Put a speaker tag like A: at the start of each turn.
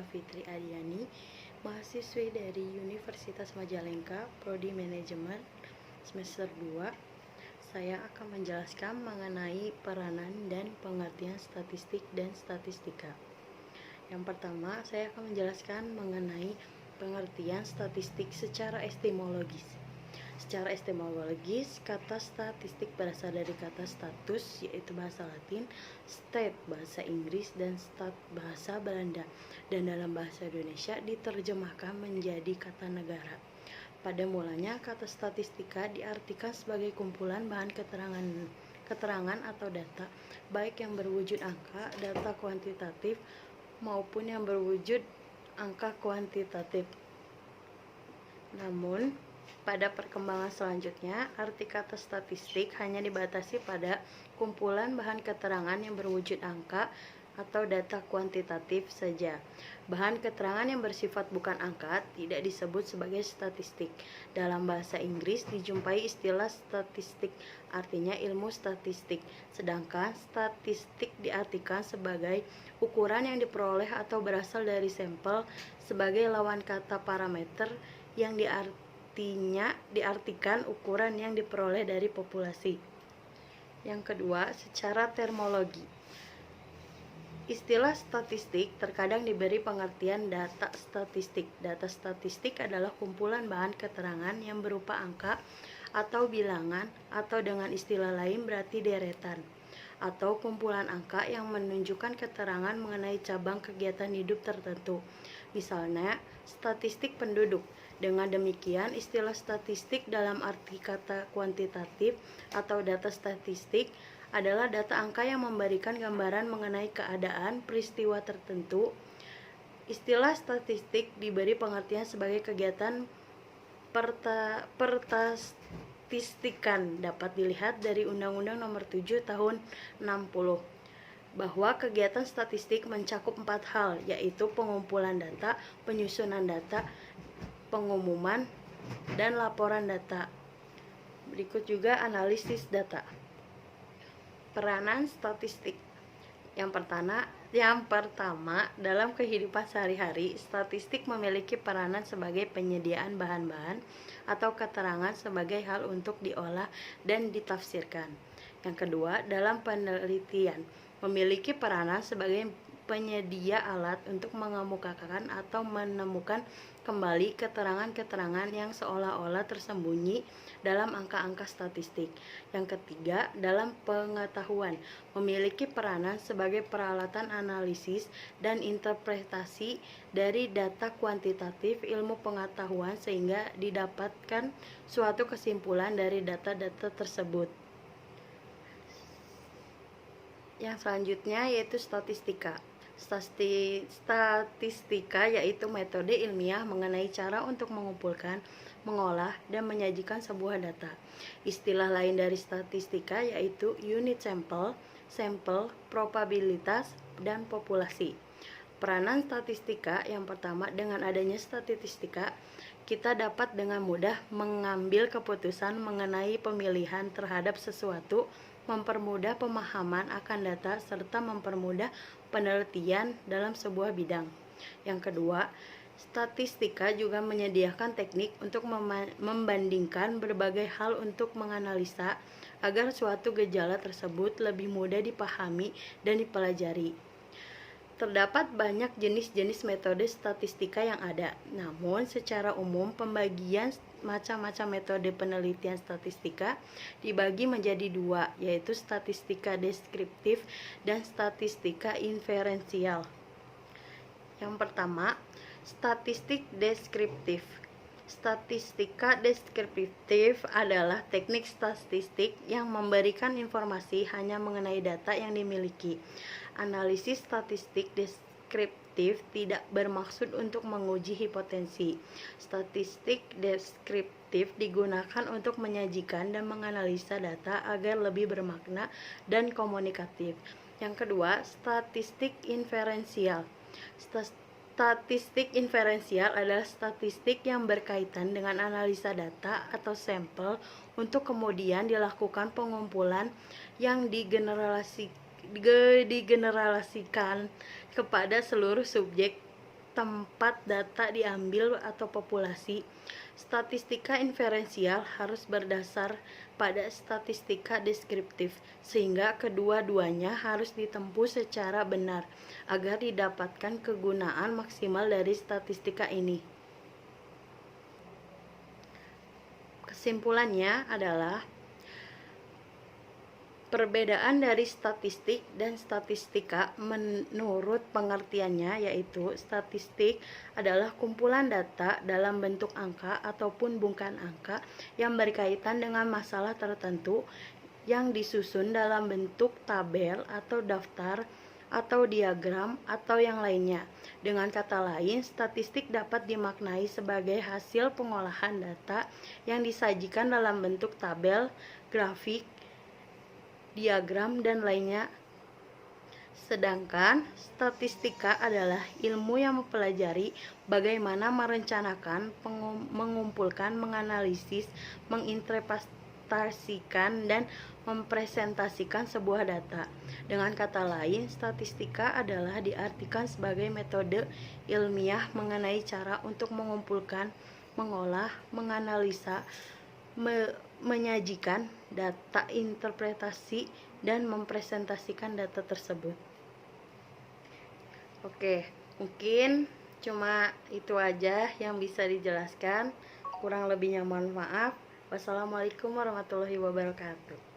A: Fitri Adiani, mahasiswi dari Universitas Majalengka, Prodi Manajemen, semester 2. Saya akan menjelaskan mengenai peranan dan pengertian statistik dan statistika. Yang pertama, saya akan menjelaskan mengenai pengertian statistik secara etimologis. Secara etimologis, kata statistik berasal dari kata status, yaitu bahasa Latin, state bahasa Inggris, dan stat bahasa Belanda, dan dalam bahasa Indonesia diterjemahkan menjadi kata negara. Pada mulanya, kata statistika diartikan sebagai kumpulan bahan keterangan atau data, baik yang berwujud angka, data kuantitatif, maupun yang berwujud angka kuantitatif. Namun, pada perkembangan selanjutnya, arti kata statistik hanya dibatasi pada kumpulan bahan keterangan yang berwujud angka atau data kuantitatif saja. Bahan keterangan yang bersifat bukan angka tidak disebut sebagai statistik. Dalam bahasa Inggris dijumpai istilah statistik, artinya ilmu statistik, sedangkan statistik diartikan sebagai ukuran yang diperoleh atau berasal dari sampel sebagai lawan kata parameter yang diartikan ukuran yang diperoleh dari populasi. Yang kedua, secara termologi. Istilah statistik terkadang diberi pengertian data statistik. Data statistik adalah kumpulan bahan keterangan yang berupa angka atau bilangan, atau dengan istilah lain berarti deretan, atau kumpulan angka yang menunjukkan keterangan mengenai cabang kegiatan hidup tertentu. Misalnya, statistik penduduk. Dengan demikian, istilah statistik dalam arti kata kuantitatif atau data statistik adalah data angka yang memberikan gambaran mengenai keadaan peristiwa tertentu. Istilah statistik diberi pengertian sebagai kegiatan perstatistikan, dapat dilihat dari Undang-Undang Nomor 7 Tahun 60, bahwa kegiatan statistik mencakup 4 hal, yaitu pengumpulan data, penyusunan data, pengumuman, dan laporan data. Berikut juga analisis data. Peranan statistik. Yang pertama, dalam kehidupan sehari-hari, statistik memiliki peranan sebagai penyediaan bahan-bahan atau keterangan sebagai hal untuk diolah dan ditafsirkan. Yang kedua, dalam penelitian, memiliki peranan sebagai penyedia alat untuk mengemukakan atau menemukan kembali keterangan-keterangan yang seolah-olah tersembunyi dalam angka-angka statistik. Yang ketiga, dalam pengetahuan, memiliki peranan sebagai peralatan analisis dan interpretasi dari data kuantitatif ilmu pengetahuan sehingga didapatkan suatu kesimpulan dari data-data tersebut. Yang selanjutnya yaitu statistika. Statistika yaitu metode ilmiah mengenai cara untuk mengumpulkan, mengolah, dan menyajikan sebuah data. Istilah lain dari statistika yaitu unit sampel, probabilitas, dan populasi. Peranan statistika yang pertama, dengan adanya statistika, kita dapat dengan mudah mengambil keputusan mengenai pemilihan terhadap sesuatu, mempermudah pemahaman akan data, serta mempermudah penelitian dalam sebuah bidang. Yang kedua, statistika juga menyediakan teknik untuk membandingkan berbagai hal untuk menganalisa agar suatu gejala tersebut lebih mudah dipahami dan dipelajari. Terdapat banyak jenis-jenis metode statistika yang ada, namun secara umum pembagian macam-macam metode penelitian statistika dibagi menjadi dua, yaitu statistika deskriptif dan statistika inferensial. Yang pertama, statistik deskriptif. Statistika deskriptif adalah teknik statistik yang memberikan informasi hanya mengenai data yang dimiliki. Analisis statistik deskriptif tidak bermaksud untuk menguji hipotesis. Statistik deskriptif digunakan untuk menyajikan dan menganalisa data agar lebih bermakna dan komunikatif. Yang kedua, statistik inferensial. Statistik inferensial adalah statistik yang berkaitan dengan analisa data atau sampel untuk kemudian dilakukan pengumpulan yang digeneralisikan kepada seluruh subjek tempat data diambil atau populasi. Statistika inferensial harus berdasar pada statistika deskriptif, sehingga kedua-duanya harus ditempuh secara benar agar didapatkan kegunaan maksimal dari statistika ini. Kesimpulannya adalah perbedaan dari statistik dan statistika menurut pengertiannya, yaitu statistik adalah kumpulan data dalam bentuk angka ataupun bukan angka yang berkaitan dengan masalah tertentu yang disusun dalam bentuk tabel atau daftar atau diagram atau yang lainnya. Dengan kata lain, statistik dapat dimaknai sebagai hasil pengolahan data yang disajikan dalam bentuk tabel, grafik, diagram, dan lainnya. Sedangkan statistika adalah ilmu yang mempelajari bagaimana merencanakan, mengumpulkan, menganalisis, menginterpretasikan, dan mempresentasikan sebuah data. Dengan kata lain, statistika adalah diartikan sebagai metode ilmiah mengenai cara untuk mengumpulkan, mengolah, menganalisa, menyajikan data, interpretasi, dan mempresentasikan data tersebut. Oke, mungkin cuma itu aja yang bisa dijelaskan. Kurang lebihnya mohon maaf. Wassalamualaikum warahmatullahi wabarakatuh.